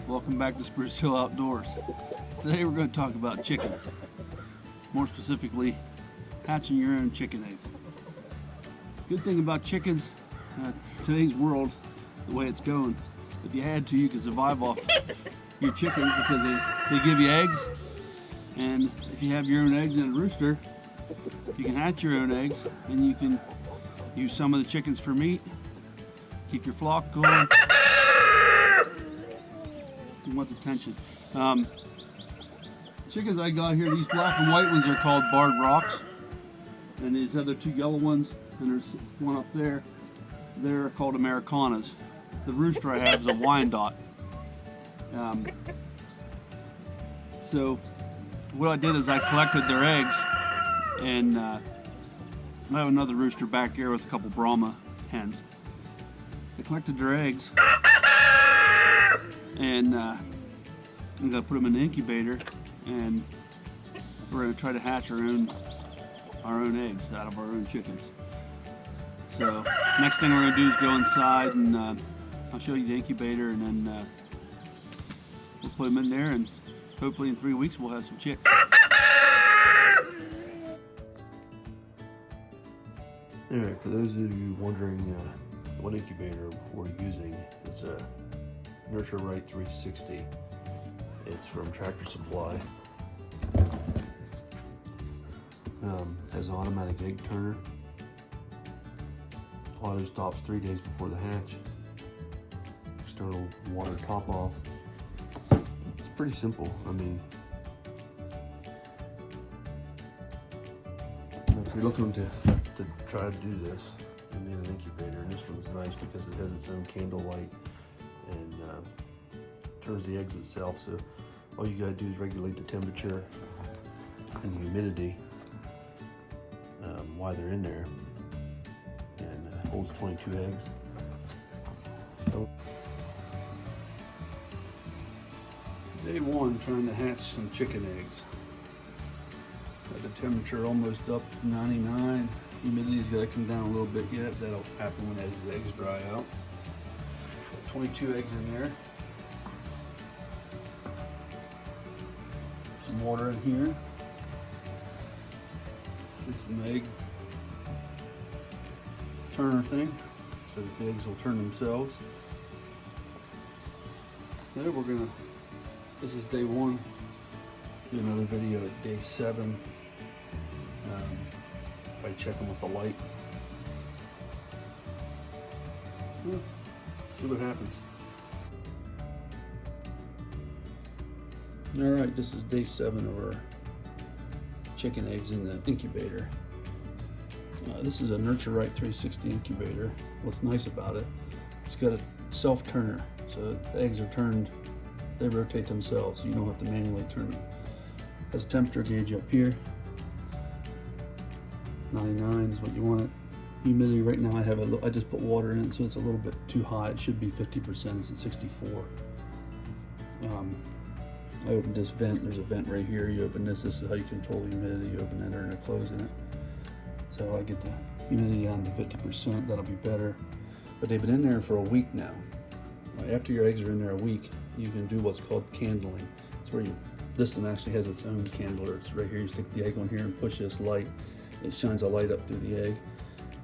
Welcome back to Spruce Hill Outdoors. Today we're going to talk about chickens. More specifically, hatching your own chicken eggs. Good thing about chickens, today's world, the way it's going, if you had to, you could survive off your chickens because they give you eggs. And if you have your own eggs in a rooster, you can hatch your own eggs and you can use some of the chickens for meat, keep your flock going. You want the attention. Chickens I got here, these black and white ones are called barred rocks. And these other two yellow ones, and there's one up there, they're called Americanas. The rooster I have is a Wyandotte. So what I did is I collected their eggs, and I have another rooster back here with a couple Brahma hens. I collected their eggs, and I'm going to put them in the incubator, and we're going to try to hatch our own eggs out of our own chickens. So next thing we're going to do is go inside, and I'll show you the incubator, and then we'll put them in there, and hopefully in 3 weeks we'll have some chicks. Alright, for those of you wondering what incubator we're using, it's a Nurture Right 360. It's from Tractor Supply. Has an automatic egg turner. Auto stops 3 days before the hatch. External water top off. It's pretty simple. I mean, if you're looking to try to do this, you need an incubator, and this one's nice because it has its own candle light and turns the eggs itself. So all you gotta do is regulate the temperature and the humidity while they're in there, and holds 22 eggs. Day one, trying to hatch some chicken eggs. Got the temperature almost up to 99. Humidity's got to come down a little bit yet. That'll happen when the eggs dry out. Got 22 eggs in there. Some water in here. Get some egg turner thing so that the eggs will turn themselves. Then we're gonna, this is day one. Do another video at day 7. By checking with the light. Yeah, see what happens. Alright, this is day 7 of our chicken eggs in the incubator. This is a Nurture Right 360 incubator. What's nice about it, it's got a self-turner, so the eggs are turned, they rotate themselves, so you don't have to manually turn them. Has a temperature gauge up here. 99 is what you want it. Humidity right now, I just put water in it, so it's a little bit too high. It should be 50%. It's at 64. I opened this vent. There's a vent right here. You open this. This is how you control the humidity. You open it or closing it. So I get the humidity down to 50%. That'll be better. But they've been in there for a week now. After your eggs are in there a week, you can do what's called candling. It's where this one actually has its own candler. It's right here. You stick the egg on here and push this light. It shines a light up through the egg,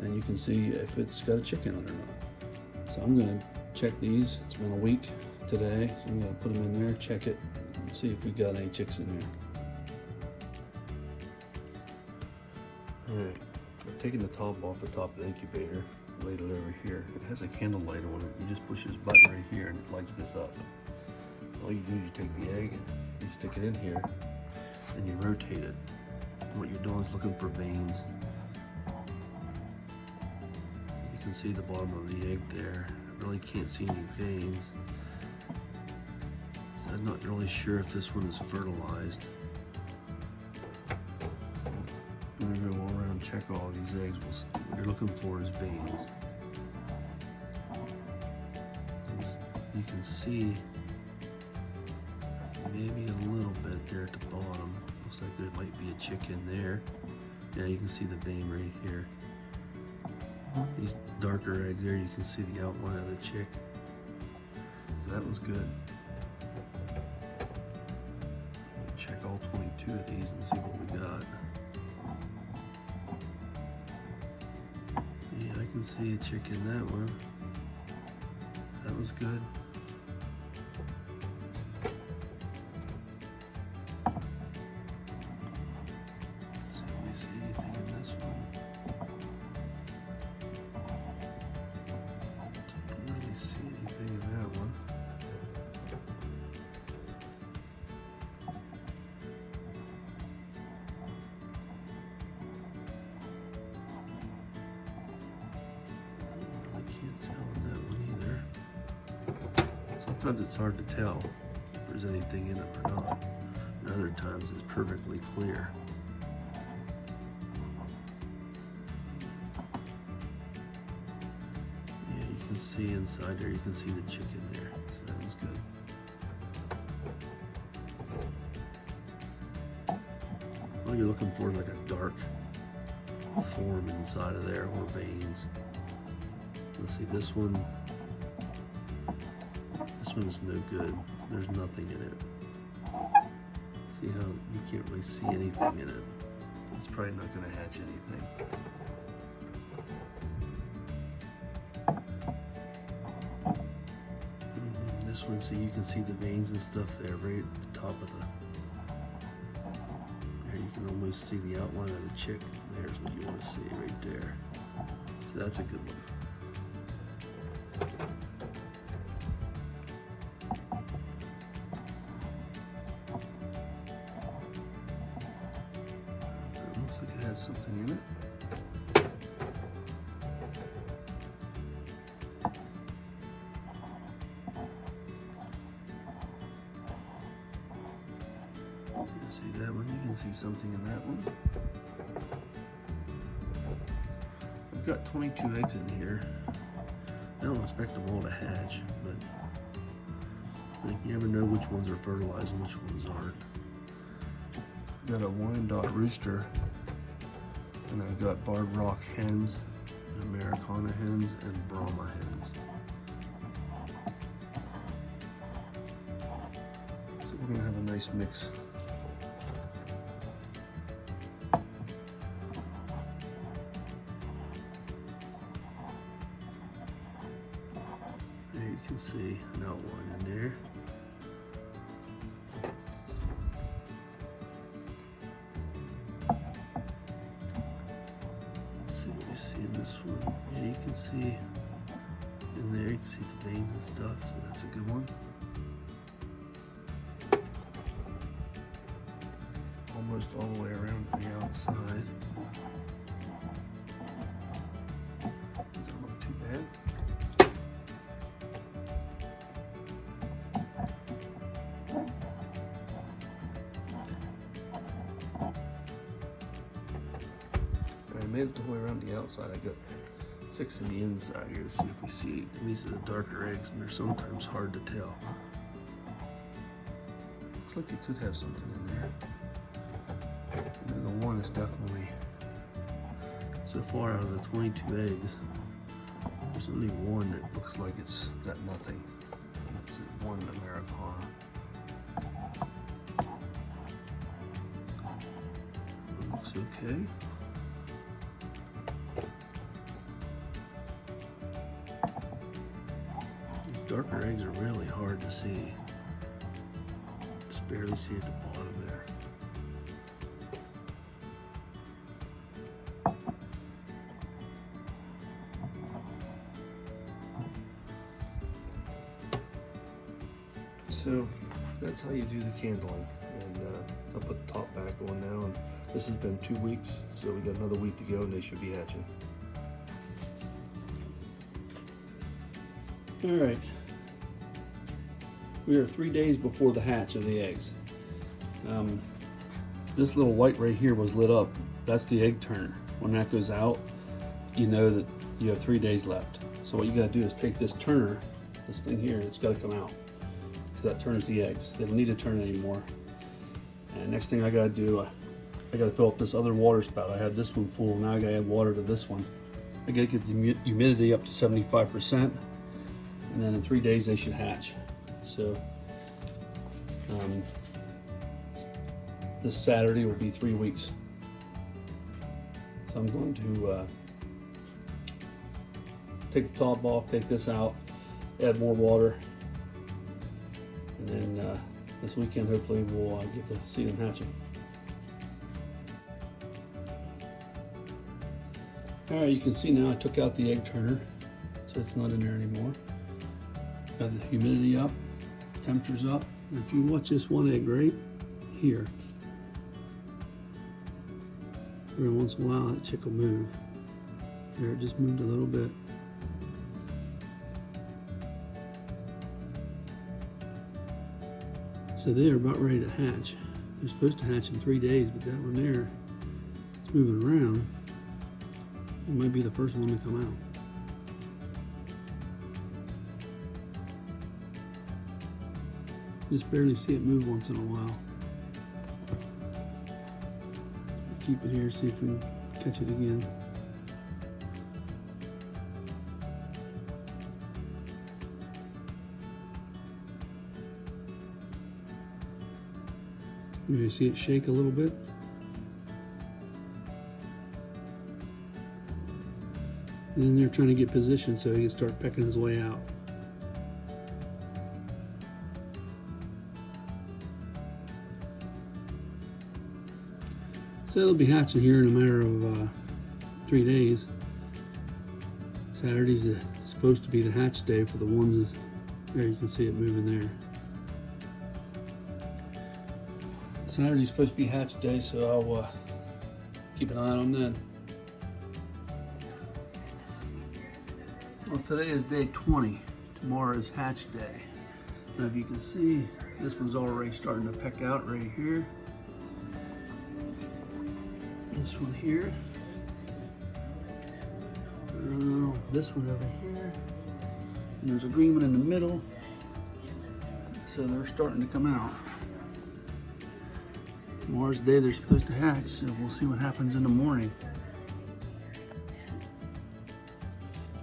and you can see if it's got a chick in it or not. So I'm going to check these. It's been a week today, so I'm going to put them in there, check it, and see if we got any chicks in here. Alright, I've taken the top off the top of the incubator, laid it over here. It has a candle light on it. You just push this button right here and it lights this up. All you do is you take the egg, you stick it in here, and you rotate it. What you're doing is looking for veins. You can see the bottom of the egg there. Really can't see any veins. So I'm not really sure if this one is fertilized. I'm gonna go all around and check all these eggs. What you're looking for is veins. You can see maybe a little bit there at the bottom. Looks like there might be a chick in there. Yeah, you can see the vein right here. These darker eggs there, you can see the outline of the chick. So that was good. Check all 22 of these and see what we got. Yeah, I can see a chick in that one. That was good. See if we see anything in this one. Can't really see anything in that one. Sometimes it's hard to tell if there's anything in it or not, and other times it's perfectly clear. Yeah, you can see inside there, you can see the chicken there, so that was good. All you're looking for is like a dark form inside of there, or veins. Let's see, this one is no good. There's nothing in it. See how you can't really see anything in it. It's probably not going to hatch anything. This one, so you can see the veins and stuff there, right at the top of the. There you can almost see the outline of the chick. There's what you want to see right there. So that's a good one. Looks like it has something in it. You see that one? You can see something in that one. I've got 22 eggs in here. I don't expect them all to hatch, but you never know which ones are fertilized and which ones aren't. I've got a Wyandotte rooster, and I've got Barred Rock hens, and Americana hens, and Brahma hens. So we're gonna have a nice mix. There you can see an outline in there. See what you see in this one. Yeah, you can see in there, you can see the veins and stuff, so that's a good one. Almost all the way around to the outside. Doesn't look too bad. I made it the whole way around the outside. I got 6 in the inside here. Let's see if we see. These are the darker eggs, and they're sometimes hard to tell. Looks like you could have something in there. You know, the one is definitely, so far out of the 22 eggs, there's only one that looks like it's got nothing. It's one Americana. It looks okay. Darker eggs are really hard to see. Just barely see at the bottom there. So that's how you do the candling. And I'll put the top back on now. And this has been 2 weeks, so we got another week to go, and they should be hatching. All right. We are 3 days before the hatch of the eggs. This little light right here was lit up. That's the egg turner. When that goes out, you know that you have 3 days left. So what you gotta do is take this turner, this thing here, it's gotta come out, because that turns the eggs. They don't need to turn anymore. And next thing I gotta do, I gotta fill up this other water spout. I have this one full, now I gotta add water to this one. I gotta get the humidity up to 75%, and then in 3 days they should hatch. So this Saturday will be 3 weeks. So I'm going to take the top off, take this out, add more water, and then this weekend hopefully we'll get to see them hatching. Alright, you can see now I took out the egg turner, so it's not in there anymore. Got the humidity up, temperature's up, and if you watch this one egg right here, every once in a while that chick will move. There, it just moved a little bit. So they're about ready to hatch. They're supposed to hatch in 3 days, but that one there, it's moving around. It might be the first one to come out. Just barely see it move once in a while. Keep it here, see if we can catch it again. You see it shake a little bit. And then they're trying to get positioned so he can start pecking his way out. So they'll be hatching here in a matter of 3 days. Saturday's supposed to be the hatch day for the ones. There you can see it moving there. Saturday's supposed to be hatch day, so I'll keep an eye on them then. Well, today is day 20. Tomorrow is hatch day. Now, if you can see, this one's already starting to peck out right here. This one here. This one over here. And there's a green one in the middle. So they're starting to come out. Tomorrow's the day they're supposed to hatch, so we'll see what happens in the morning.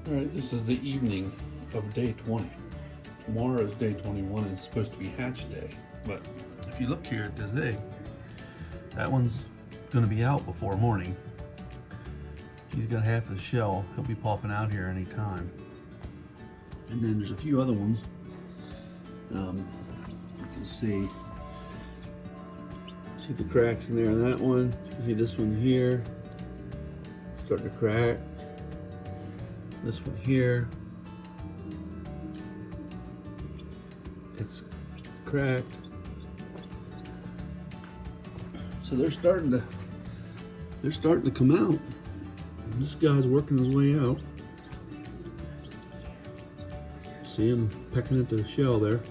Alright, this is the evening of day 20. Tomorrow is day 21 and it's supposed to be hatch day. But if you look here at this egg, that one's going to be out before morning. He's got half the shell. He'll be popping out here any time. And then there's a few other ones. You can see the cracks in there on that one. You can see this one here starting to crack. This one here, it's cracked. So they're starting to come out. And this guy's working his way out. See him pecking at the shell there.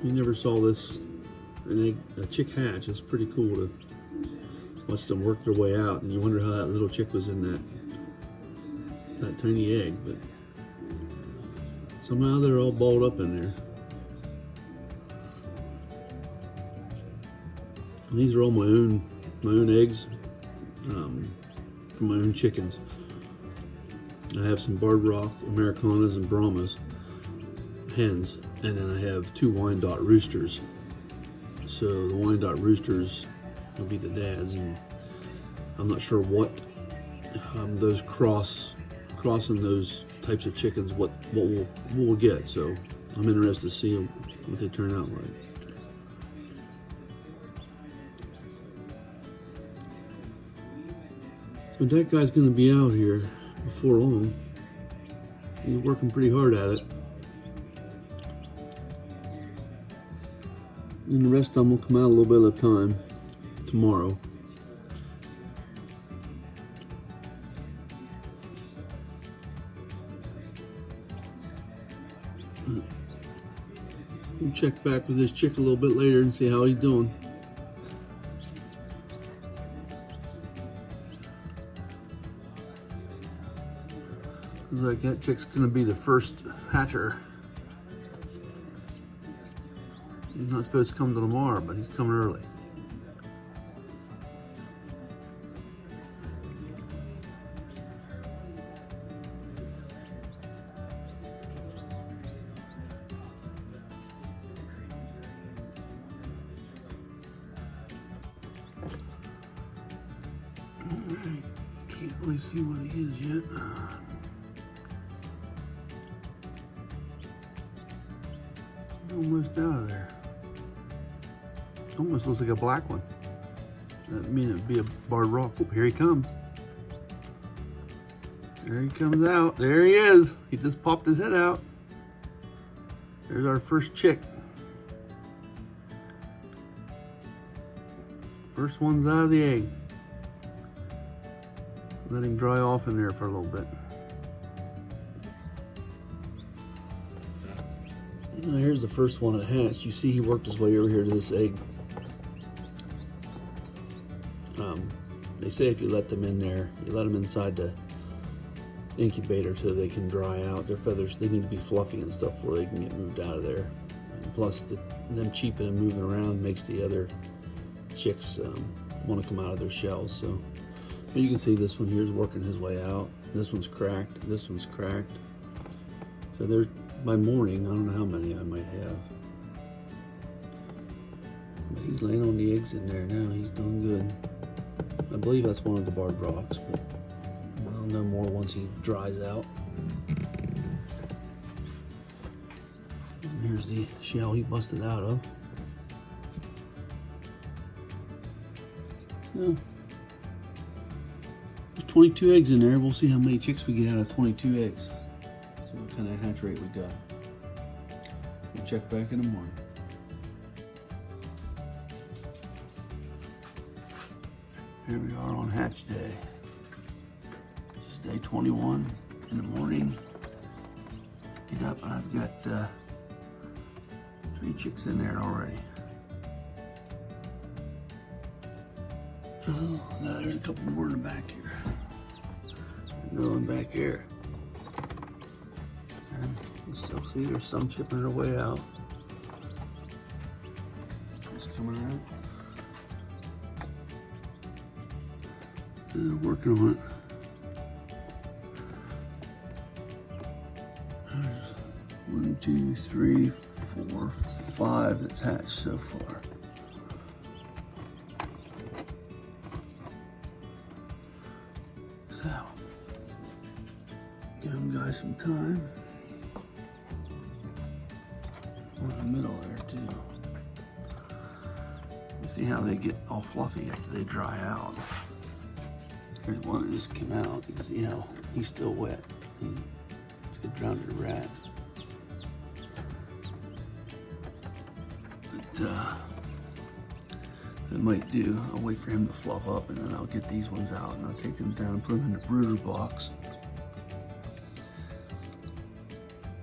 You never saw this, a chick hatch. It's pretty cool to watch them work their way out, and you wonder how that little chick was in that tiny egg, but somehow they're all balled up in there. And these are all my own eggs from my own chickens. I have some Barred Rock Americanas and Brahmas hens, and then I have 2 Wyandotte roosters. So the Wyandotte roosters will be the dads, and I'm not sure what those crossing those types of chickens what we'll get. So I'm interested to see what they turn out like. But that guy's going to be out here before long. He's working pretty hard at it. And the rest of them will come out a little bit at a time tomorrow. We'll check back with this chick a little bit later and see how he's doing. Looks like that chick's gonna be the first hatcher. He's not supposed to come to tomorrow, but he's coming early. Alright, can't really see what he is yet. Almost out of there. Almost looks like a black one. That mean it'd be a barred rock. Oh, here he comes. There he comes out. There he is. He just popped his head out. There's our first chick. First one's out of the egg. Let him dry off in there for a little bit. Now here's the first one that hatched. You see he worked his way over here to this egg. They say if you let them in there, you let them inside the incubator so they can dry out. Their feathers, they need to be fluffy and stuff before they can get moved out of there. And plus, them cheeping and moving around makes the other chicks want to come out of their shells. So but you can see this one here is working his way out. This one's cracked. This one's cracked. So there's, by morning, I don't know how many I might have. But he's laying on the eggs in there now. He's doing good. I believe that's one of the barred rocks, but I'll know more once he dries out. And here's the shell he busted out of. So, there's 22 eggs in there. We'll see how many chicks we get out of 22 eggs. So what kind of hatch rate we got. We'll check back in the morning. Here we are on hatch day. It's day 21 in the morning. Get up and I've got 3 chicks in there already. Oh, now there's a couple more in the back here. Another one back here. And you still see there's some chipping their way out. Just coming around. They're working on it. There's 1, 2, 3, 4, 5 that's hatched so far. So, give them guys some time. One in the middle there too. You see how they get all fluffy after they dry out. Here's one that just came out. You can see how he's still wet. Let's get down to the rats. But I might do, I'll wait for him to fluff up and then I'll get these ones out and I'll take them down and put them in the brooder box.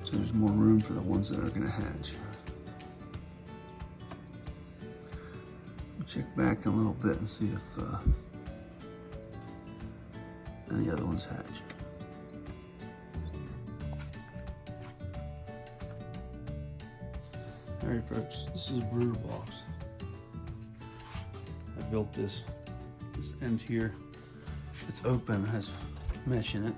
So there's more room for the ones that are gonna hatch. We'll check back in a little bit and see if any other ones hatch. Alright folks, this is a brooder box. I built this end here. It's open, has mesh in it.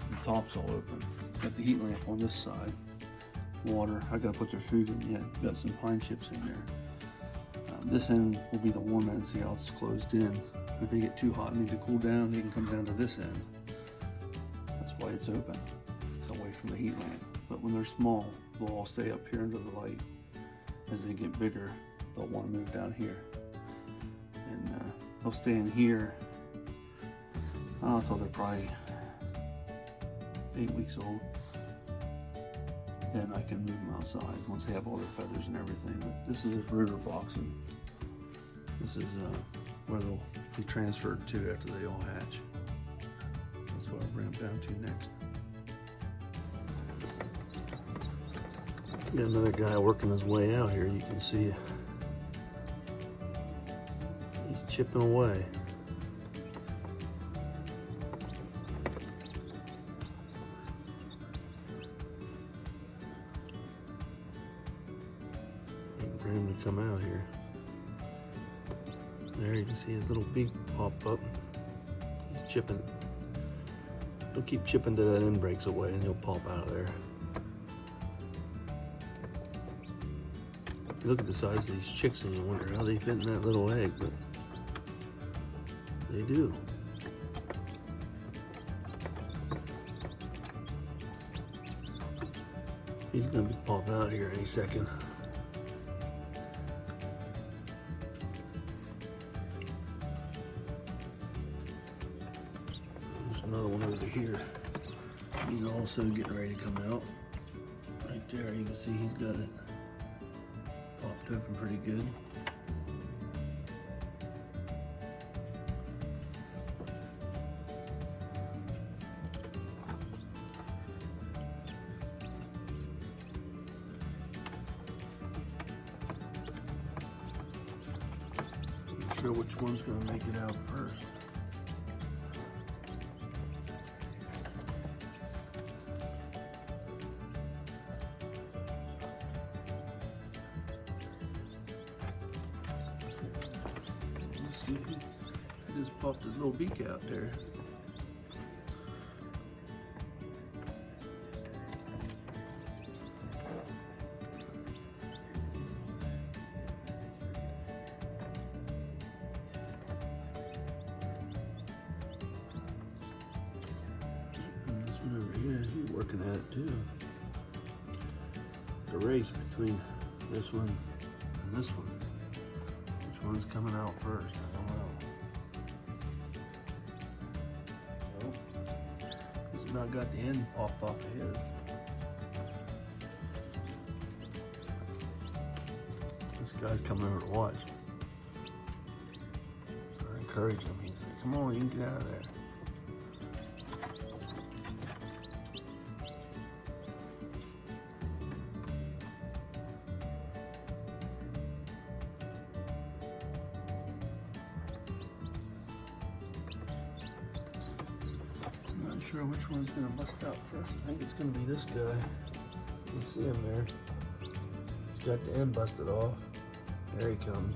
The top's all open. Got the heat lamp on this side. Water, I gotta put their food in yet. Got some pine chips in there. This end will be the warm end, see how it's closed in. If they get too hot and need to cool down, they can come down to this end. That's why it's open. It's away from the heat lamp. But when they're small, they'll all stay up here under the light. As they get bigger, they'll want to move down here. And they'll stay in here until they're probably 8 weeks old. Then I can move them outside once they have all their feathers and everything. But this is a brooder box, and this is where they'll be transferred to after they all hatch. That's what I'll bring them down to next. Got another guy working his way out here. You can see he's chipping away. Waiting for him to come out here. There you can see his little beak pop up. He's chipping. He'll keep chipping till that end breaks away and he'll pop out of there. You look at the size of these chicks and you wonder how they fit in that little egg, but They do. He's gonna be popping out here any second. There's another one over here. He's also getting ready to come out. Right there, you can see he's got it popped open pretty good. Not sure which one's going to make it out first. See, he just popped his little beak out there. And this one over here, he's working at it too. The race between this one and this one. Which one's coming out first? I don't know. Nope. He's about got the end popped off of his. This guy's coming over to watch. I encourage him. He's like, come on, you can get out of there. Not sure which one's gonna bust out first. I think it's gonna be this guy. You can see him there. He's got the end busted off. There he comes.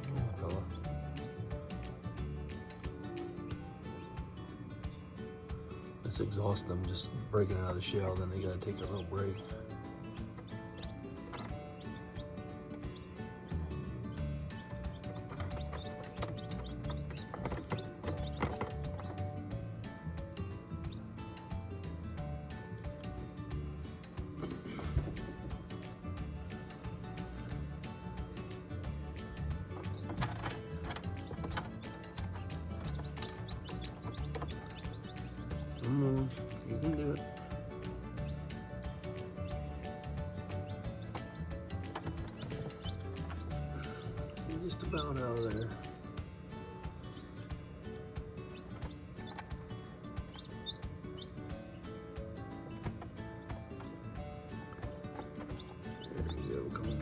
Oh, fella. Let's exhaust them, just breaking out of the shell, then they gotta take a little break. Come on, you can do it. You're just about out of there. There you go, come on.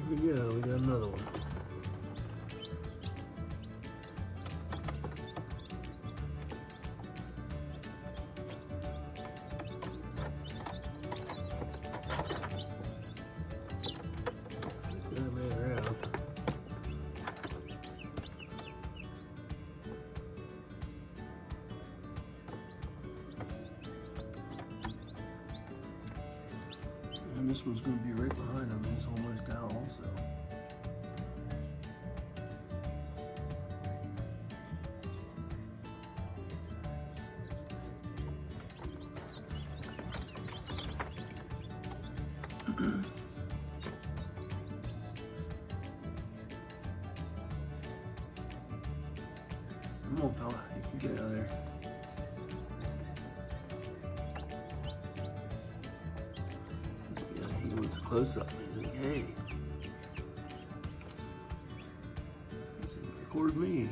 Here we go, we got another one. Got him in or out. And this one's going to be right behind him. He's almost out also. Come on, fella. You can get out of there. Yeah, he wants a close-up. He's like, hey. He said, record me.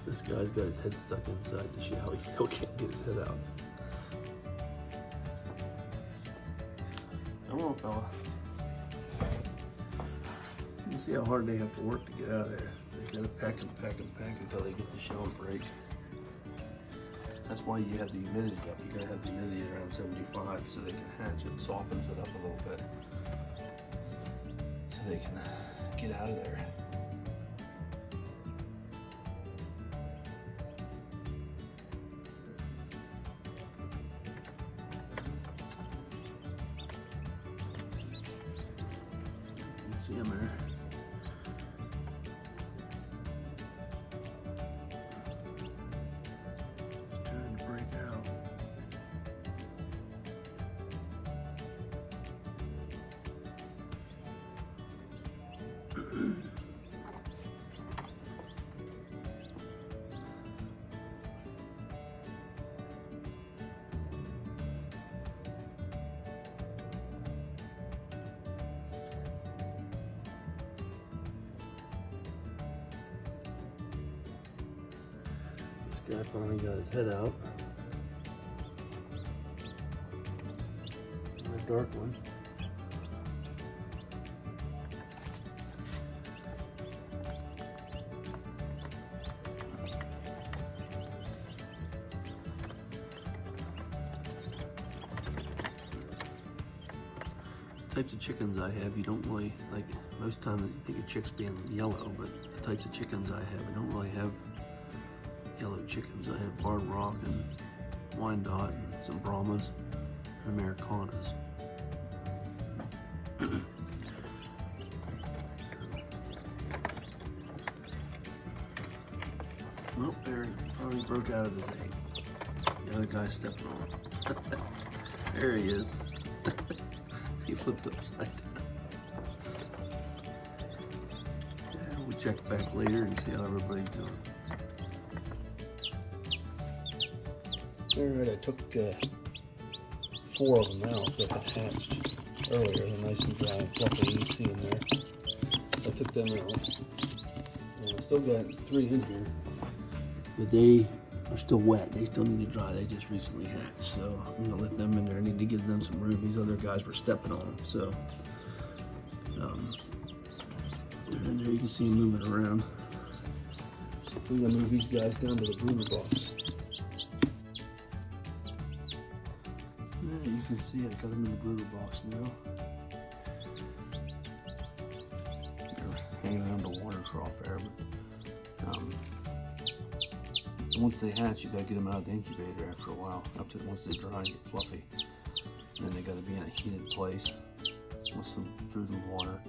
This guy's got his head stuck inside the shell. He still can't get his head out. Come on, fella. You see how hard they have to work to get out of there. They gotta pack and pack and pack until they get the shell to break. That's why you have the humidity up. You gotta have the humidity around 75 so they can hatch. It softens it up a little bit so they can get out of there. You can see them there. This guy finally got his head out. And a dark one. Types of chickens I have, you don't really, like, most times you think of chicks being yellow, but the types of chickens I have, I don't really have yellow chickens. I have barred rock and Wyandotte and some Brahmas and Americanas. Oh, there he finally broke out of his egg. The other guy stepped on him. There he is. He flipped upside down. Yeah, we'll check back later and see how everybody's doing. Alright, I took 4 of them out that had hatched earlier. They're nice and dry and fluffy. You can see them there. I took them out. And I still got 3 in here. But they are still wet. They still need to dry. They just recently hatched. So I'm going to let them in there. I need to give them some room. These other guys were stepping on them. So, and there you can see them moving around. We're going to move these guys down to the brooder box. You can see I got them in the brooder box now. They're hanging around the water trough there, but once they hatch, you gotta get them out of the incubator after a while. Once they dry and get fluffy, and then they gotta be in a heated place with some food and water.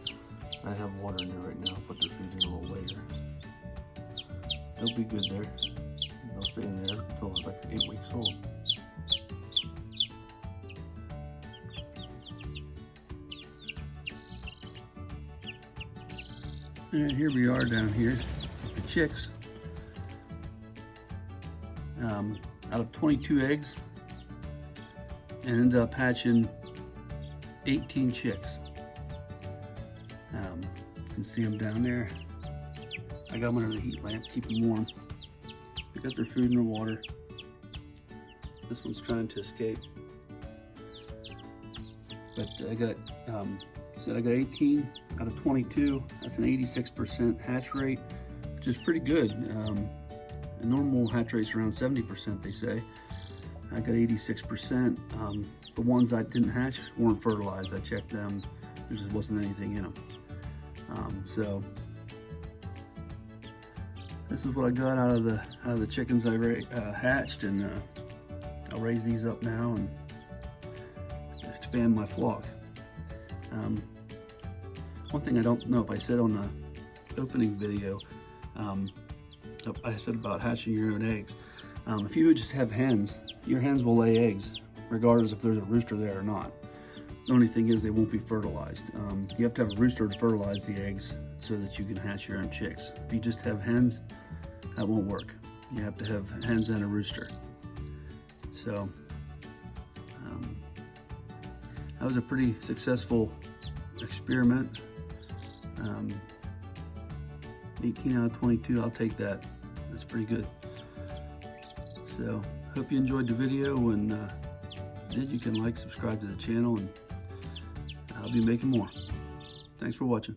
I have water in there right now. I'll put their food in a little later. They'll be good there. They'll stay in there until they're like 8 weeks old. And here we are down here with the chicks. Out of 22 eggs, and ended up hatching 18 chicks. You can see them down there. I got them under the heat lamp, keep them warm. They got their food and their water. This one's trying to escape. But I got, I got 18 out of 22. That's an 86% hatch rate, which is pretty good. The normal hatch rate's around 70%, they say. I got 86%. The ones that didn't hatch weren't fertilized. I checked them. There just wasn't anything in them. So this is what I got out of the chickens I hatched, and I'll raise these up now and expand my flock. One thing I don't know if I said on the opening video, I said about hatching your own eggs. If you just have hens, your hens will lay eggs regardless if there's a rooster there or not. The only thing is they won't be fertilized. You have to have a rooster to fertilize the eggs so that you can hatch your own chicks. If you just have hens, that won't work. You have to have hens and a rooster. So that was a pretty successful experiment. 18 out of 22, I'll take that. That's pretty good. So hope you enjoyed the video, and if you did, you can like, subscribe to the channel, and I'll be making more. Thanks for watching.